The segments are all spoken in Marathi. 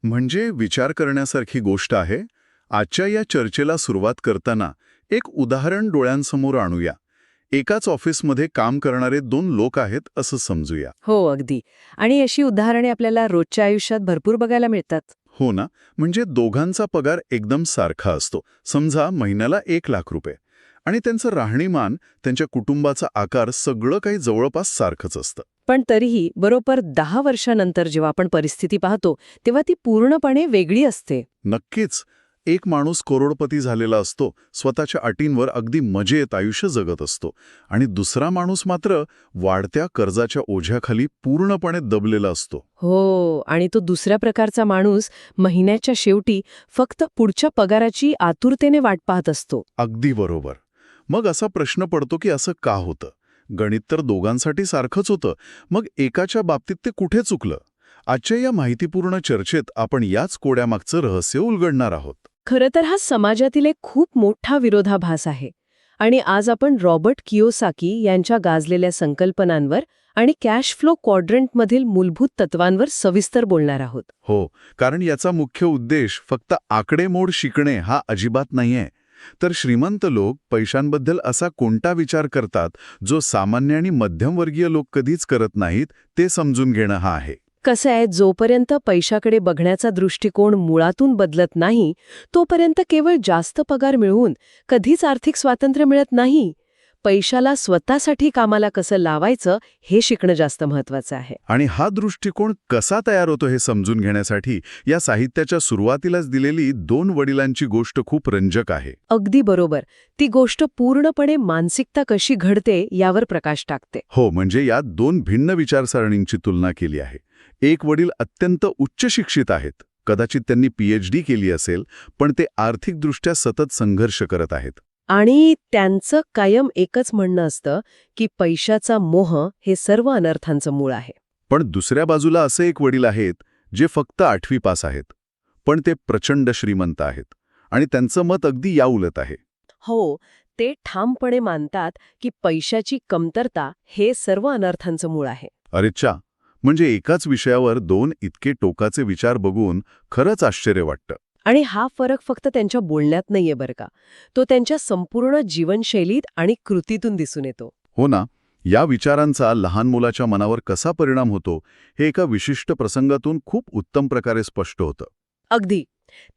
म्हणजे विचार करण्यासारखी गोष्ट आहे. आजच्या या चर्चेला सुरुवात करताना एक उदाहरण डोळ्यांसमोर आणूया. एकाच ऑफिसमध्ये काम करणारे दोन लोक आहेत असं समजूया. हो, अगदी. आणि अशी उदाहरणे आपल्याला रोजच्या आयुष्यात भरपूर बघायला मिळतात. हो ना, म्हणजे दोघांचा पगार एकदम सारखा असतो. समजा महिन्याला 1,00,000 रुपये. आणि त्यांचं राहणीमान, त्यांच्या कुटुंबाचा आकार सगळं काही जवळपास सारखंच असतं. पण तरीही बरोबर 10 वर्षानंतर जेव्हा आपण परिस्थिती पाहतो, तेव्हा ती पूर्णपणे वेगळी असते. नक्कीच. एक माणूस करोडपती झालेला असतो, स्वतःच्या अटींवर अगदी मजेत आयुष्य जगत असतो. आणि दुसरा माणूस मात्र वाढत्या कर्जाच्या ओझ्याखाली पूर्णपणे दबलेला असतो. हो, आणि तो दुसऱ्या प्रकारचा माणूस महिन्याच्या शेवटी फक्त पुढच्या पगाराची आतुरतेने वाट पाहत असतो. अगदी बरोबर. मग असा प्रश्न पडतो की असं का होतं? गणित तर दोघांसाठी सारखंच होतं. मग एकाच्या बाबतीत ते कुठे चुकलं? आजच्या या माहितीपूर्ण चर्चेत आपण याच कोड्यामागचं रहस्य उलगडणार आहोत. खरं तर हा समाजातील एक खूप मोठा विरोधाभास आहे. आणि आज आपण रॉबर्ट कियोसाकी यांच्या गाजलेल्या संकल्पनांवर आणि कॅश फ्लो क्वाड्रंटमधील मूलभूत तत्वांवर सविस्तर बोलणार आहोत. हो, कारण याचा मुख्य उद्देश फक्त आकडेमोड शिकणे हा अजिबात नाहीये. तर श्रीमंत लोक पैशांबद्दल असा कोणता विचार करतात जो सामान्य आणि मध्यमवर्गीय लोक कधीच करत नाहीत, ते समजून घेणं हा आहे. कसं आहे, जोपर्यंत पैशाकडे बघण्याचा दृष्टिकोन मुळातून बदलत नाही, तोपर्यंत केवळ जास्त पगार मिळवून कधीच आर्थिक स्वातंत्र्य मिळत नाही. पैशाला स्वतःसाठी कामाला कसं लावायचं हे शिकणं जास्त महत्वाचं आहे. आणि हा दृष्टिकोन कसा तयार होतो हे समजून घेण्यासाठी या साहित्याच्या सुरुवातीलाच दिलेली दोन वडिलांची गोष्ट खूप रंजक आहे. अगदी बरोबर. ती गोष्ट पूर्णपणे मानसिकता कशी घडते यावर प्रकाश टाकते. हो, म्हणजे यात दोन भिन्न विचारसरणींची तुलना केली आहे. एक वडील अत्यंत उच्च शिक्षित आहेत. कदाचित त्यांनी PhD केली असेल, पण ते आर्थिकदृष्ट्या सतत संघर्ष करत आहेत. आणि त्यांचं कायम एकच म्हणणं असतं की पैशाचा मोह हे सर्व अनर्थांचं मूळ आहे. पण दुसऱ्या बाजूला असे एक वडील आहेत जे फक्त 8वी पास आहेत, पण ते प्रचंड श्रीमंत आहेत. आणि त्यांचं मत अगदी याउलट आहे. हो, ते ठामपणे मानतात की पैशाची कमतरता हे सर्व अनर्थांचं मूळ आहे. अरेच्छा, म्हणजे एकाच विषयावर दोन इतके टोकाचे विचार बघून खरंच आश्चर्य वाटतं. आणि हा फरक फक्त त्यांच्या बोलण्यात नाहीये बरं का, तो त्यांच्या संपूर्ण जीवनशैलीत आणि कृतीतून दिसून येतो. हो ना, या विचारांचा लहान मुलाच्या मनावर कसा परिणाम होतो हे एका विशिष्ट प्रसंगातून खूप उत्तम प्रकारे स्पष्ट होतं. अगदी.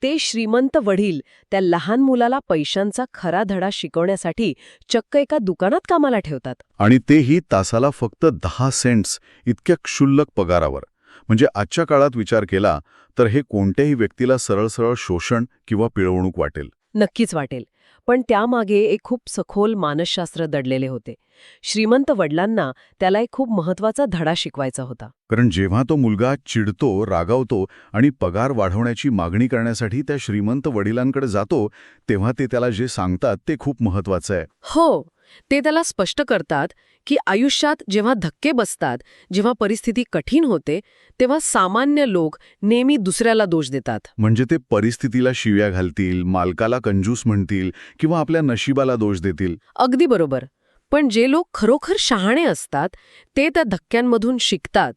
ते श्रीमंत वडील त्या लहान मुलाला पैशांचा खरा धडा शिकवण्यासाठी चक्क एका दुकानात कामाला ठेवतात. आणि तेही तासाला फक्त 10 सेंट्स इतक्या क्षुल्लक पगारावर. म्हणजे आजच्या काळात विचार केला तर हे कोणत्याही व्यक्तीला सरळ सरळ शोषण किंवा पिळवणूक वाटेल. नक्कीच वाटेल. पण त्यामागे एक खूप सखोल मानसशास्त्र दडलेले होते. श्रीमंत वडिलांना त्याला एक खूप महत्वाचा धडा शिकवायचा होता. कारण जेव्हा तो मुलगा चिडतो, रागावतो आणि पगार वाढवण्याची मागणी करण्यासाठी त्या श्रीमंत वडिलांकडे जातो, तेव्हा ते त्याला जे सांगतात ते खूप महत्वाचं आहे. हो, ते त्याला स्पष्ट करतात की आयुष्यात जेव्हा धक्के बसतात, जेव्हा परिस्थिती कठीण होते, तेव्हा सामान्य लोक नेहमी दुसऱ्याला दोष देतात. म्हणजे ते परिस्थितीला शिव्या घालतील, मालकाला कंजूस म्हणतील किंवा आपल्या नशिबाला दोष देतील. अगदी बरोबर. पण जे लोक खरोखर शहाणे असतात, ते त्या धक्क्यांमधून शिकतात.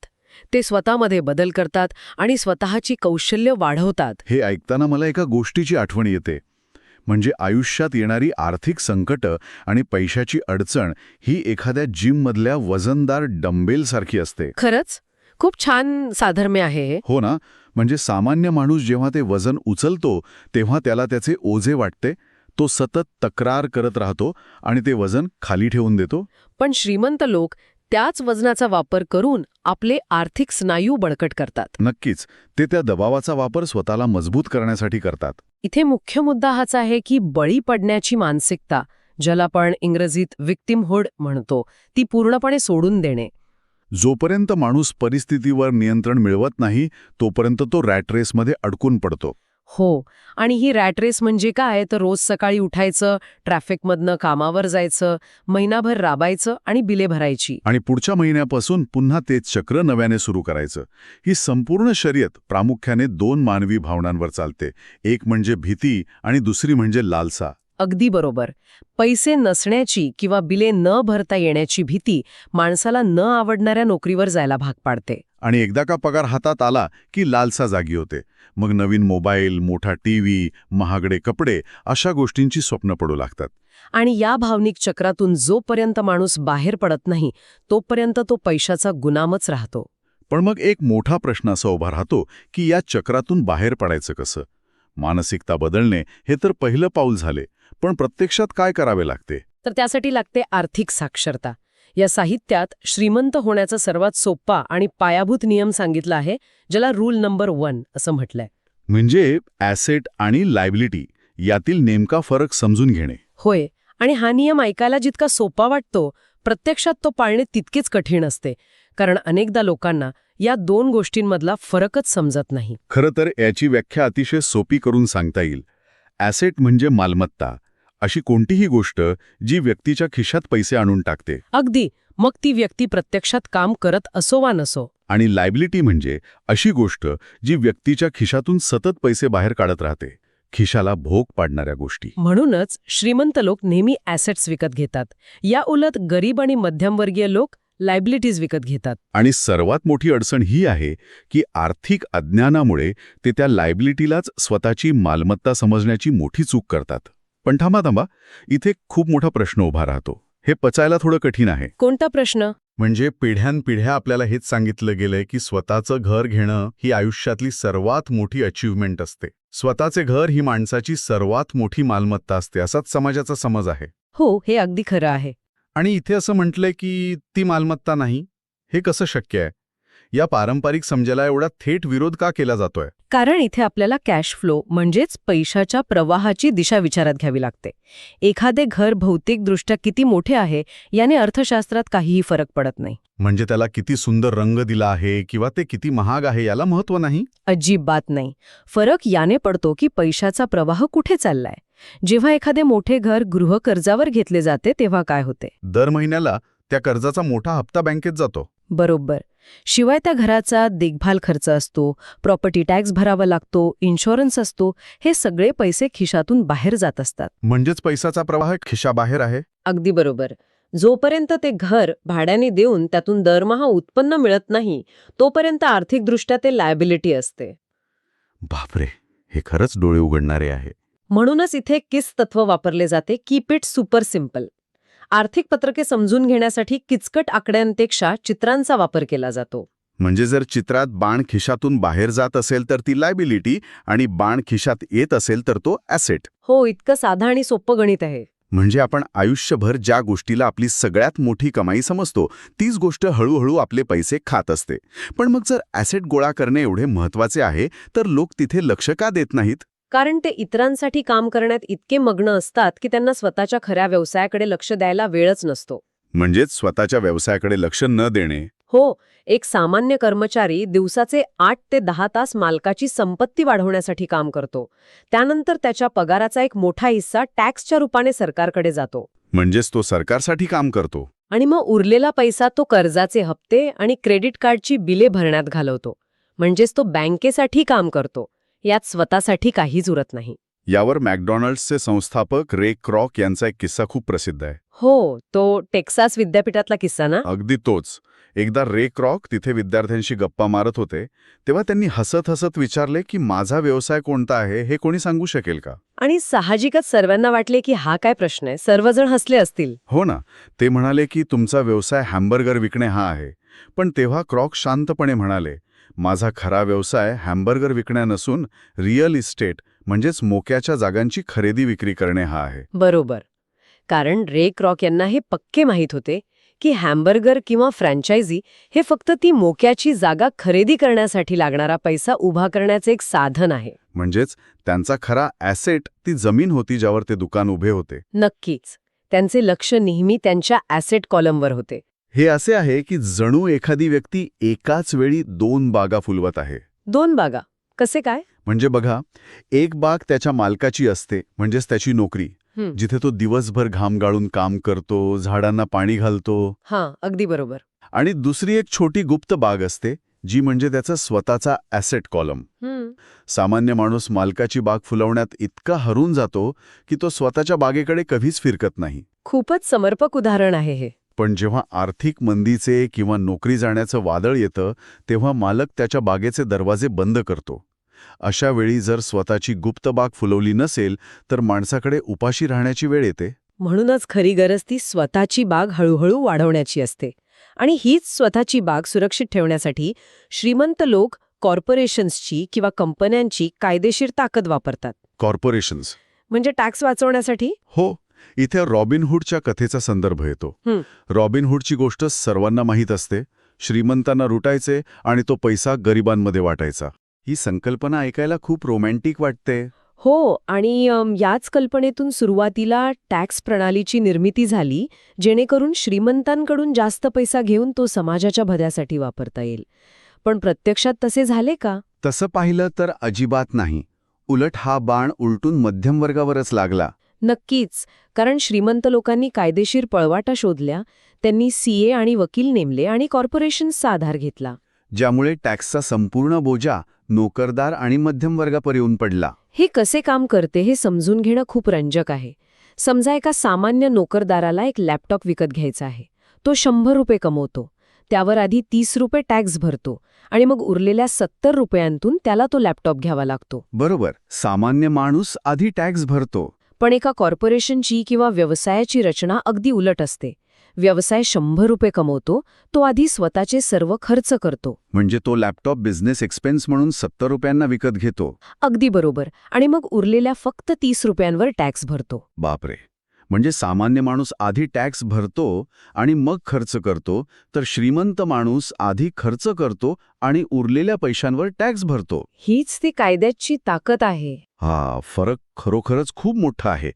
ते स्वतःमध्ये बदल करतात आणि स्वतःची कौशल्य वाढवतात. हे ऐकताना मला एका गोष्टीची आठवण येते. म्हणजे आयुष्यात येणारी आर्थिक संकटं आणि पैशाची अडचण ही एखाद्या जिममधल्या वजनदार डंबेलसारखी असते. खरंच खूप छान साधर्म्य आहे हे. हो ना, म्हणजे सामान्य माणूस जेव्हा ते वजन उचलतो तेव्हा त्याला त्याचे ओझे वाटते. तो सतत तक्रार करत राहतो आणि ते वजन खाली ठेवून देतो. पण श्रीमंत लोक त्याच वजनाचा वापर करून आपले आर्थिक स्नायू बळकट करतात. नक्कीच, ते त्या दबावाचा वापर स्वतःला मजबूत करण्यासाठी करतात. इथे मुख्य मुद्दा हाच आहे की बळी पडण्याची मानसिकता, ज्याला आपण इंग्रजीत विक्टिमहुड म्हणतो, ती पूर्णपणे सोडून देणे. जोपर्यंत माणूस परिस्थितीवर नियंत्रण मिळवत नाही, तोपर्यंत तो रॅट रेसमध्ये अडकून पडतो. हो, आणि ही रॅट रेस म्हणजे काय, तर रोज सकाळी उठायचं, ट्रॅफिकमधनं कामावर जायचं, महिनाभर राबायचं आणि बिले भरायची. आणि पुढच्या महिन्यापासून पुन्हा तेच चक्र नव्याने सुरू करायचं. ही संपूर्ण शर्यत प्रामुख्याने दोन मानवी भावनांवर चालते. एक म्हणजे भीती आणि दुसरी म्हणजे लालसा. अगदी बरोबर. पैसे नसण्याची किंवा बिले न भरता येण्याची भीती माणसाला न आवडणाऱ्या नोकरीवर जायला भाग पाडते. आणि एकदा का पगार हातात आला की लालसा जागी होते. मग नवीन मोबाईल, मोठा टीव्ही, महागडे कपडे अशा गोष्टींची स्वप्न पडू लागतात. आणि या भावनिक चक्रातून जोपर्यंत माणूस बाहेर पडत नाही तोपर्यंत तो पैशाचा गुलामच राहतो. पण मग एक मोठा प्रश्न असा उभा राहतो की या चक्रातून बाहेर पडायचं कसं? मानसिकता बदलणे हे तर पहिलं पाऊल झाले, पण प्रत्यक्षात काय करावे लागते? तर त्यासाठी लागते आर्थिक साक्षरता. या साहित्यात श्रीमंत होण्याचा सर्वात सोपा आणि पायाभूत नियम सांगितला आहे, ज्याला रूल नंबर 1 असं म्हटलंय. म्हणजे ॲसेट आणि लायबिलिटी यातील नेमका फरक समजून घेणे. होय, आणि हा नियम ऐकायला जितका सोपा वाटतो, प्रत्यक्षात तो पाळणे तितकेच कठीण असते. कारण अनेकदा लोकांना या दोन गोष्टींमधला फरकच समजत नाही. खरं तर याची व्याख्या अतिशय सोपी करून सांगता येईल. ॲसेट म्हणजे मालमत्ता, अशी कोणतीही गोष्ट जी व्यक्तीच्या खिशात पैसे आणून टाकते. अगदी, मग ती व्यक्ती प्रत्यक्षात काम करत असो वा नसो. आणि लायबिलिटी म्हणजे अशी गोष्ट जी व्यक्तीच्या खिशातून सतत पैसे बाहेर काढत राहते, खिशाला भोग पाडणाऱ्या गोष्टी. म्हणूनच श्रीमंत लोक नेहमी ॲसेट्स विकत घेतात. या उलट गरीब आणि मध्यमवर्गीय लोक लायबिलिटीज विकत घेतात. आणि सर्वात मोठी अडचण ही आहे की आर्थिक अज्ञानामुळे ते त्या लायबिलिटीलाच स्वतःची मालमत्ता समजण्याची मोठी चूक करतात. पण थांबा, इथे खूप मोठा प्रश्न उभा राहतो. हे पचायला थोडं कठीण आहे. कोणता प्रश्न? म्हणजे पिढ्यानपिढ्या आपल्याला हेच सांगितलं गेलंय की स्वतःचं घर घेणं ही आयुष्यातली सर्वात मोठी अचीव्हमेंट असते. स्वतःचे घर ही माणसाची सर्वात मोठी मालमत्ता असते, असाच समाजाचा समज आहे. हो, हे अगदी खरं आहे. आणि इथे असं म्हटलंय की ती मालमत्ता नाही. हे कसं शक्य आहे? या पारंपरिक समजाला एवढा थेट विरोध का केला जातोय? कारण इथे आपल्याला कॅश फ्लो म्हणजेच पैशाच्या प्रवाहाची दिशा विचारात घ्यावी लागते. एखादे घर भौतिकदृष्ट्या किती मोठे आहे याने अर्थशास्त्रात काहीही फरक पडत नाही. म्हणजे त्याला किती सुंदर रंग दिला आहे किंवा ते किती महाग आहे याला महत्त्व नाही? अजिबात नाही. फरक याने पडतो की पैशाचा प्रवाह कुठे चाललाय. जेव्हा एखादे मोठे घर गृहकर्जावर घेतले जाते तेव्हा काय होते? दर महिन्याला त्या कर्जाचा मोठा हप्ता बँकेत जातो. बरोबर. शिवाय त्या घराचा देखभाल खर्च असतो, प्रॉपर्टी टॅक्स भरावा लागतो, इन्शुरन्स असतो. हे सगळे पैसे खिशातून बाहेर जात असतात. म्हणजेच पैशाचा प्रवाह खिशाबाहेर आहे. अगदी बरोबर. जोपर्यंत ते घर भाड्याने देऊन त्यातून दरमहा उत्पन्न मिळत नाही तोपर्यंत आर्थिकदृष्ट्या ते लायबिलिटी असते. बापरे, हे खरंच डोळे उघडणारे आहे. म्हणूनच इथे किस तत्व वापरले जाते, कीप इट सुपर सिम्पल. आर्थिक पत्रके समजून घेण्यासाठी किचकट आकड्यांपेक्षा चित्रांचा वापर केला जातो. म्हणजे जर चित्रात बाण खिशातून बाहेर जात असेल तर ती लायबिलिटी आणि बाण खिशात येत असेल तर तो ॲसेट. हो, इतकं साधं आणि सोपं गणित आहे. म्हणजे आपण आयुष्यभर ज्या गोष्टीला आपली सगळ्यात मोठी कमाई समजतो तीच गोष्ट हळूहळू आपले पैसे खात असते. पण मग जर ॲसेट गोळा करणे एवढे महत्त्वाचे आहे तर लोक तिथे लक्ष का देत नाहीत? कारण ते इतरांसाठी काम करण्यात इतके मग्न असतात की त्यांना स्वतःच्या खऱ्या व्यवसायाकडे लक्ष द्यायला वेळच नसतो. म्हणजेच स्वतःच्या व्यवसायाकडे लक्ष न देणे. हो, एक सामान्य कर्मचारी दिवसाचे 8 ते 10 तास मालकाची संपत्ती वाढवण्यासाठी काम करतो. त्यानंतर त्याच्या पगाराचा एक मोठा हिस्सा टॅक्सच्या रूपाने सरकारकडे जातो. म्हणजेच तो सरकारसाठी काम करतो. आणि मग उरलेला पैसा तो कर्जाचे हप्ते आणि क्रेडिट कार्डची बिले भरण्यात घालवतो. म्हणजेच तो बँकेसाठी काम करतो. यात स्वतःसाठी काहीच उरत नाही. यावर मॅकडॉनल्ड्सचे संस्थापक रे क्रॉक यांचा एक किस्सा खूप प्रसिद्ध आहे. हो, तो टेक्सास विद्यापीठातला किस्सा ना? अगदी तोच. एकदा रे क्रॉक तिथे विद्यार्थ्यांशी गप्पा मारत होते तेव्हा त्यांनी हसत हसत विचारले की माझा व्यवसाय कोणता आहे हे कोणी सांगू शकेल का? आणि साहजिकच सर्वांना वाटले की हा काय प्रश्न आहे. सर्वजण हसले असतील. हो ना. ते म्हणाले की तुमचा व्यवसाय हॅम्बर्गर विकणे हा आहे. पण तेव्हा क्रॉक शांतपणे म्हणाले, माझा खरा व्यवसाय हॅम्बर्गर विकण्या नसून रिअल इस्टेट म्हणजेच मोक्याच्या जागांची खरेदी विक्री करणे हा आहे. बरोबर. कारण रे क्रॉक यांना हे पक्के माहीत होते की हॅम्बर्गर किंवा फ्रँचायझी हे फक्त ती मोक्याची जागा खरेदी करण्यासाठी लागणारा पैसा उभा करण्याचे एक साधन आहे. म्हणजेच त्यांचा खरा ॲसेट ती जमीन होती ज्यावर ते दुकान उभे होते. नक्कीच. त्यांचे लक्ष नेहमी त्यांच्या ॲसेट कॉलमवर होते. हे असे आहे की जणू एखादी व्यक्ती एकाच वेळी 2 बागा फुलवत आहे. 2 बागा? कसे काय? म्हणजे बघा, एक बाग त्याच्या मालकाची असते म्हणजेच त्याची नोकरी, जिथे तो दिवसभर घाम गाळून काम करतो, झाडांना पाणी घालतो. हां, अगदी बरोबर. आणि दुसरी एक छोटी गुप्त बाग असते जी म्हणजे त्याचा स्वतःचा ॲसेट कॉलम. सामान्य माणूस मालकाची बाग फुलवण्यात इतका हरून जातो की तो स्वतःच्या बागेकडे कधीच फिरकत नाही. खूपच समर्पक उदाहरण आहे हे. पण जेव्हा आर्थिक मंदीचे किंवा नोकरी जाण्याचं वादळ येतं तेव्हा मालक त्याच्या बागेचे दरवाजे बंद करतो. अशा वेळी जर स्वतःची गुप्त बाग फुलवली नसेल तर माणसाकडे उपाशी राहण्याची वेळ येते. म्हणूनच खरी गरज ती स्वतःची बाग हळूहळू वाढवण्याची असते. आणि हीच स्वतःची बाग सुरक्षित ठेवण्यासाठी श्रीमंत लोक कॉर्पोरेशन्सची किंवा कंपन्यांची कायदेशीर ताकद वापरतात. कॉर्पोरेशन्स म्हणजे टॅक्स वाचवण्यासाठी. हो, इथे रॉबिनहूडच्या कथेचा संदर्भ येतो. रॉबिनहूडची गोष्ट सर्वांना माहीत असते. श्रीमंतांना लुटायचे आणि तो पैसा गरिबांमध्ये वाटायचा. ही संकल्पना ऐकायला खूप रोमॅन्टिक वाटते. हो, आणि याच कल्पनेतून सुरुवातीला टॅक्स प्रणालीची निर्मिती झाली, जेणेकरून श्रीमंतांकडून जास्त पैसा घेऊन तो समाजाच्या भल्यासाठी वापरता येईल. पण प्रत्यक्षात तसे झाले का? तसं पाहिलं तर अजिबात नाही. उलट हा बाण उलटून मध्यमवर्गावरच लागला. नक्कीच, कारण श्रीमंत लोकांनी कायदेशीर पळवाटा शोधल्या, त्यांनी सीए आणि वकील नेमले आणि कॉर्पोरेशन्सचा आधार घेतला. ज्यामुळे टॅक्सचा संपूर्ण बोजा नोकरदार आणि मध्यमवर्गावर येऊन पडला. हे कसे काम करते हे समजून घेणं खूप रंजक आहे. समजा एका सामान्य नोकरदाराला एक लॅपटॉप विकत घ्यायचा आहे. तो 100 रुपये कमवतो. त्यावर आधी 30 रुपये टॅक्स भरतो आणि मग उरलेल्या 70 रुपयांतून त्याला तो लॅपटॉप घ्यावा लागतो. बरोबर, सामान्य माणूस आधी टॅक्स भरतो. पण एका कॉर्पोरेशनची किंवा व्यवसायाची रचना अगदी उलट असते. व्यवसाय 100 रुपये कमवतो, तो आधी स्वतःचे सर्व खर्च करतो. म्हणजे तो लॅपटॉप बिझनेस एक्सपेन्स म्हणून 70 रुपयांना विकत घेतो. अगदी बरोबर. आणि मग उरलेल्या फक्त 30 रुपयांवर टॅक्स भरतो. बापरे, म्हणजे सामान्य माणूस आधी टॅक्स भरतो आणि मग खर्च करतो, तर श्रीमंत माणूस आधी खर्च करतो आणि उरलेल्या पैशांवर टॅक्स भरतो. हीच ती कायद्याची ताकद आहे. हा फरक खरोखरच खूप मोठा आहे.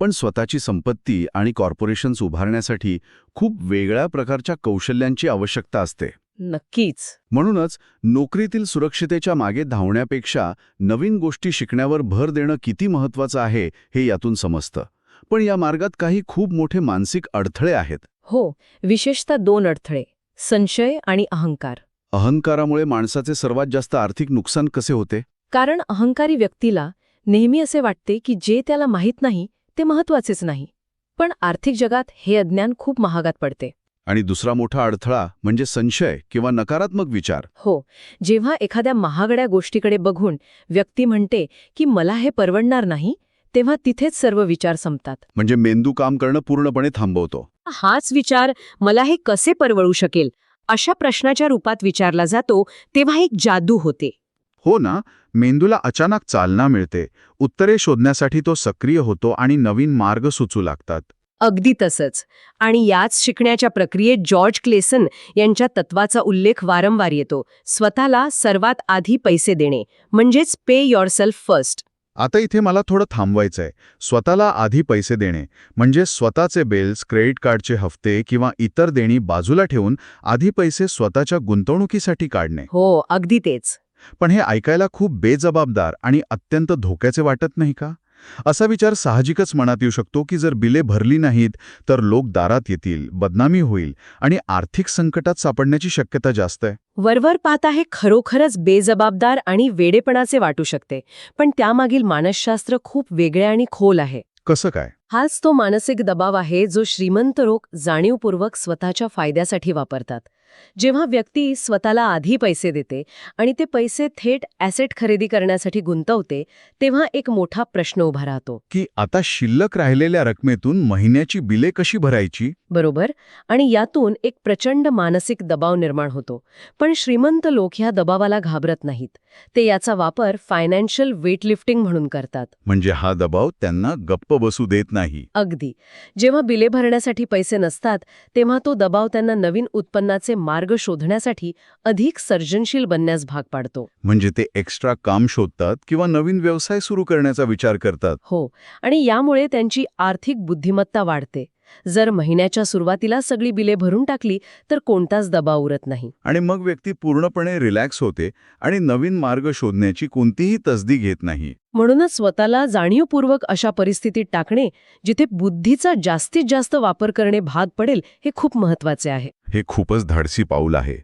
पण स्वतःची संपत्ती आणि कॉर्पोरेशन्स उभारण्यासाठी खूप वेगळ्या प्रकारच्या कौशल्यांची आवश्यकता असते. नक्कीच. म्हणूनच नोकरीतील सुरक्षितेच्या मागे धावण्यापेक्षा नवीन गोष्टी शिकण्यावर भर देणं किती महत्त्वाचं आहे हे यातून समजतं. पण या मार्गात काही खूप मोठे मानसिक अडथळे आहेत. हो, विशेषतः 2 अडथळे: संशय आणि अहंकार. अहंकारामुळे माणसाचे सर्वात जास्त आर्थिक नुकसान कसे होते? कारण अहंकारी व्यक्तीला नेहमी असे वाटते की जे त्याला माहीत नाही ते महत्वाचेच नाही. पण आर्थिक जगात हे अज्ञान खूप महागात पडते. आणि दुसरा मोठा अडथळा म्हणजे संशय किंवा नकारात्मक विचार. हो, जेव्हा एखाद्या महागड्या गोष्टीकडे बघून व्यक्ती म्हणते की मला हे परवडणार नाही, तेव्हा तिथेच सर्व विचार संपतात. म्हणजे मेंदू काम करणं पूर्णपणे थांबवतो. हाच विचार मला हे कसे परवडू शकेल अशा प्रश्नाच्या रूपात विचारला जातो, तेव्हा एक जादू होते. हो ना, मेंदूला अचानक चालना मिळते. उत्तरे शोधण्यासाठी तो सक्रिय होतो आणि नवीन मार्ग सुचू लागतात. अगदी तसंच. आणि याच शिकण्याच्या प्रक्रियेत जॉर्ज क्लेसन यांच्या तत्वाचा उल्लेख वारंवार येतो. स्वतःला सर्वात आधी पैसे देणे, म्हणजेच पे युअरसेल्फ फर्स्ट. आता इथे मला थोडं थांबवायचंय. स्वतःला आधी पैसे देणे म्हणजे स्वतःचे बिल्स, क्रेडिट कार्डचे हफ्ते किंवा इतर देणी बाजूला ठेवून आधी पैसे स्वतःच्या गुंतवणुकीसाठी काढणे. हो, अगदी तेच. पण हे ऐकायला खूप बेजबाबदार आणि अत्यंत धोक्याचे वाटत नाही का? असा विचार साहजिकच मनात येऊ शकतो की जर बिले भरली नाहीत तर लोक दारात येतील, बदनामी होईल आणि आर्थिक संकटात सापडण्याची शक्यता जास्त आहे. वरवर पाहता हे खरोखरच बेजबाबदार आणि वेडेपणाचे वाटू शकते. पण त्यामागील मानसशास्त्र खूप वेगळे आणि खोल आहे. कसं काय? हाच तो मानसिक दबाव आहे जो श्रीमंत लोक जाणीवपूर्वक स्वतःच्या फायद्यासाठी वापरतात. जेव्हा व्यक्ती स्वतःला आधी पैसे देते आणि ते पैसे थेट ॲसेट खरेदी करण्यासाठी गुंतवते, तेव्हा एक मोठा प्रश्न उभा राहतो की आता शिल्लक राहिलेल्या रकमेतून महिन्याची बिले कशी भरायची? बरोबर. आणि यातून एक प्रचंड मानसिक दबाव निर्माण होतो. पण श्रीमंत लोक ह्या दबावाला घाबरत नाहीत. ते याचा वापर फायनान्शियल वेटलिफ्टिंग म्हणून करतात. म्हणजे हा दबाव त्यांना गप्प बसू देत नाही. अगदी. जेव्हा बिले भरण्यासाठी पैसे नसतात, तेव्हा तो दबाव त्यांना नवीन उत्पन्नाचे मार्ग शोधण्यासाठी अधिक सर्जनशील बनण्यास भाग पाडतो. म्हणजे ते एक्स्ट्रा काम शोधतात किंवा नवीन व्यवसाय सुरू करण्याचा विचार करतात. हो, आणि यामुळे त्यांची आर्थिक बुद्धिमत्ता वाढते. जर महिन्याच्या सुरुवातीला सगळी बिले भरून टाकली तर कोणताच दबाव उरत नाही. आणि मग व्यक्ती पूर्णपणे रिलॅक्स होते आणि नवीन मार्ग शोधण्याची कोणतीही तसदी घेत नाही. म्हणूनच स्वतःला जाणीवपूर्वक अशा परिस्थितीत टाकणे, जिथे बुद्धीचा जास्तीत जास्त वापर करणे भाग पडेल, हे खूप महत्वाचे आहे. हे खूपच धाडसी पाऊल आहे.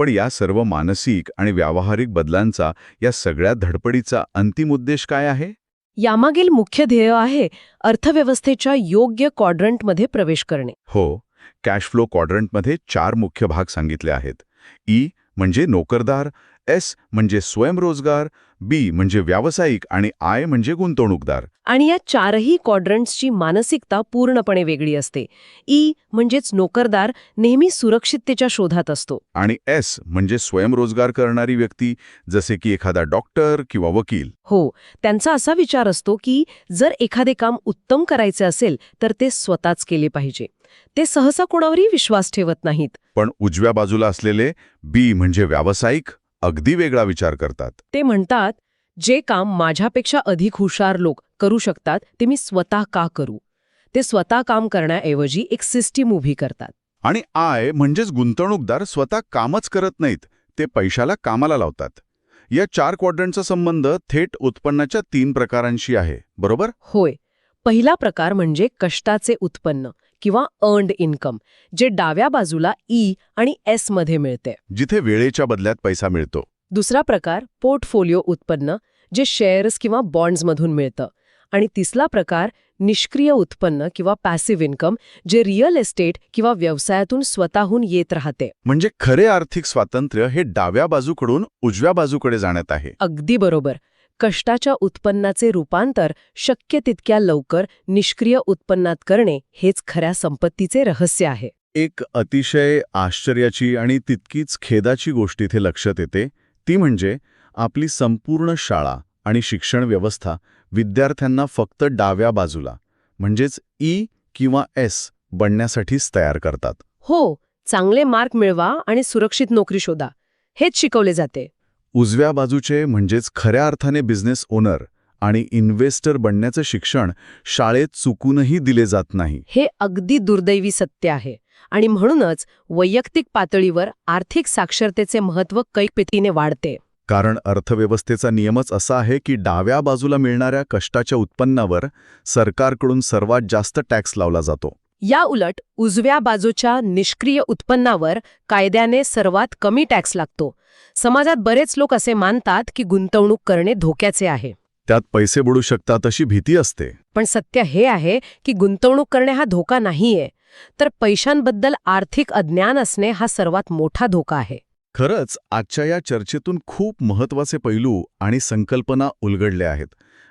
पण या सर्व मानसिक आणि व्यावहारिक बदलांचा, या सगळ्या धडपडीचा अंतिम उद्देश काय आहे? यामागील मुख्य ध्येय आहे अर्थव्यवस्थेच्या योग्य क्वाड्रंटमध्ये प्रवेश करणे. हो, कॅश फ्लो क्वाड्रंटमध्ये 4 मुख्य भाग सांगितले आहेत. ई म्हणजे नोकरदार, एस म्हणजे स्वयंरोजगार, बी म्हणजे व्यावसायिक आणि आय म्हणजे गुंतवणूकदार. आणि या चारही क्वाड्रंट्सची मानसिकता पूर्णपणे वेगळी असते. ई म्हणजेच नोकरदार नेहमी सुरक्षिततेच्या शोधात असतो. आणि एस म्हणजे स्वयंरोजगार करणारी व्यक्ती, जसे की एखादा डॉक्टर किंवा वकील. हो, त्यांचा असा विचार असतो की जर एखादे काम उत्तम करायचे असेल तर ते स्वतःच केले पाहिजे. ते सहसा कोणावरही विश्वास ठेवत नाहीत. पण उजव्या बाजूला असलेले बी म्हणजे व्यावसायिक अगदी वेगळा विचार करतात. ते म्हणतात, जे काम माझ्यापेक्षा अधिक हुशार लोक करू शकतात ते मी स्वतः का करू. ते स्वतः काम करण्याऐवजी एक सिस्टीम उभी करतात. आणि आय म्हणजेच गुंतवणूकदार स्वतः कामच करत नाहीत, ते पैशाला कामाला लावतात. या 4 क्वाड्रंटचा संबंध थेट उत्पन्नाच्या 3 प्रकारांशी आहे, बरोबर? होय, पहिला प्रकार म्हणजे कष्टाचे उत्पन्न किंवा अर्न्ड इन्कम, जे डाव्या बाजूला ई आणि एस मध्ये मिळते, जिथे वेळेच्या बदल्यात पैसा मिळतो. दुसरा प्रकार पोर्टफोलिओ उत्पन्न, जे शेअर्स किंवा बॉन्ड्समधून मिळतं, आणि तिसरा प्रकार निष्क्रिय उत्पन्न किंवा पॅसिव्ह इन्कम, जे रिअल एस्टेट किंवा व्यवसायातून स्वतःहून येत राहते. म्हणजे खरे आर्थिक स्वातंत्र्य हे डाव्या बाजूकडून उजव्या बाजूकडे जाण्यात आहे. अगदी बरोबर. कष्टाच्या उत्पन्नाचे रूपांतर शक्य तितक्या लवकर निष्क्रिय उत्पन्नात करणे हेच खऱ्या संपत्तीचे रहस्य आहे. एक अतिशय आश्चर्याची आणि तितकीच खेदाची गोष्ट इथे लक्षात येते, ती म्हणजे आपली संपूर्ण शाळा आणि शिक्षण व्यवस्था विद्यार्थ्यांना फक्त डाव्या बाजूला म्हणजेच ई किंवा एस बनण्यासाठीच तयार करतात. हो, चांगले मार्क मिळवा आणि सुरक्षित नोकरी शोधा, हेच शिकवले जाते. उजव्या बाजूचे म्हणजेच खऱ्या अर्थाने बिझनेस ओनर आणि इन्व्हेस्टर बनण्याचं शिक्षण शाळेत चुकूनही दिले जात नाही. हे अगदी दुर्दैवी सत्य आहे. आणि म्हणूनच वैयक्तिक पातळीवर आर्थिक साक्षरतेचे महत्त्व कैकपितीने वाढते. कारण अर्थव्यवस्थेचा नियमच असा आहे की डाव्या बाजूला मिळणाऱ्या कष्टाच्या उत्पन्नावर सरकारकडून सर्वात जास्त टॅक्स लावला जातो. या उलट उजव्या बाजूच्या निष्क्रिय उत्पन्नावर कायद्याने सर्वात कमी टॅक्स लागतो. समाजात बरेच लोक असे मानतात की गुंतवणूक करणे धोक्याचे आहे. त्यात पैसे बुडू शकतात अशी भीती असते. पण सत्य हे आहे की गुंतवणूक करणे हा धोका नाहीये, तर पैशांबद्दल आर्थिक अज्ञान असणे हा सर्वात मोठा धोका आहे. खरंच आजच्या या चर्चेतून खूप महत्त्वाचे पैलू आणि संकल्पना उलगडल्या आहेत.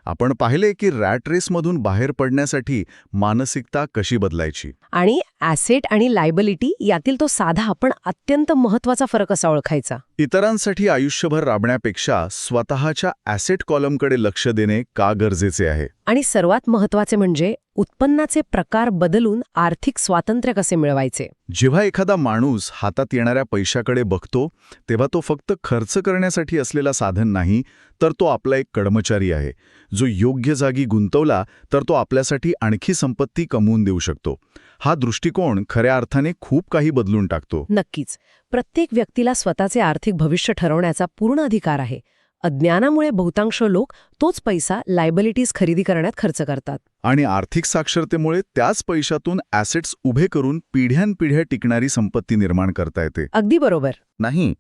आपण पाहिले की रॅट रेसमधून बाहेर पडण्यासाठी मानसिकता कशी बदलायची, आणि ॲसेट आणि लायबिलिटी यातील तो साधा पण अत्यंत महत्त्वाचा फरक असा ओळखायचा. इतरांसाठी आयुष्यभर राबण्यापेक्षा स्वतःच्या ॲसेट कॉलमकडे लक्ष देणे का गरजेचे आहे. आणि सर्वात महत्त्वाचे म्हणजे उत्पन्नाचे प्रकार बदलून आर्थिक स्वातंत्र्य कसे मिळवायचे. जेव्हा एखादा माणूस हातात येणाऱ्या पैशाकडे बघतो तेव्हा तो फक्त खर्च करण्यासाठी असलेला साधन नाही, तर तो आपला एक कर्मचारी आहे, जो योग्य जागी गुंतवला तर तो आपल्यासाठी आणखी संपत्ती कमवून देऊ शकतो. हा दृष्टिकोन खऱ्या अर्थाने खूप काही बदलून टाकतो. नक्कीच. प्रत्येक व्यक्तीला स्वतःचे आर्थिक भविष्य ठरवण्याचा पूर्ण अधिकार आहे. अज्ञानामुळे बहुतांश लोक तोच पैसा लायबिलिटीज खरेदी करण्यात खर्च करतात. आणि आर्थिक साक्षरतेमुळे त्याच पैशातून ॲसेट्स उभे करून पिढ्यानपिढ्या टिकणारी संपत्ती निर्माण करता येते. अगदी बरोबर. नाही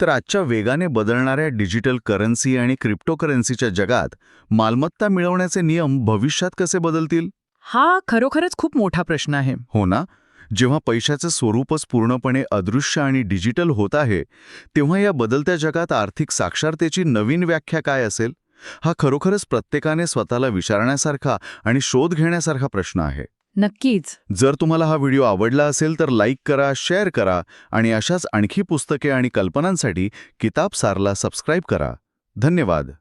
तर आजच्या वेगाने बदलणाऱ्या डिजिटल करन्सी आणि क्रिप्टोकरन्सीच्या जगात मालमत्ता मिळवण्याचे नियम भविष्यात कसे बदलतील? हा खरोखरच खूप मोठा प्रश्न आहे. हो ना. जेव्हा पैशाचं स्वरूपच पूर्णपणे अदृश्य आणि डिजिटल होत आहे, तेव्हा या बदलत्या जगात आर्थिक साक्षरतेची नवीन व्याख्या काय असेल? हा खरोखरच प्रत्येकाने स्वतःला विचारण्यासारखा आणि शोध घेण्यासारखा प्रश्न आहे. नक्कीच. जर तुम्हाला हा व्हिडिओ आवडला असेल तर लाईक करा, शेअर करा आणि अशाच आणखी पुस्तके आणि कल्पनांसाठी किताब सारला सबस्क्राईब करा. धन्यवाद.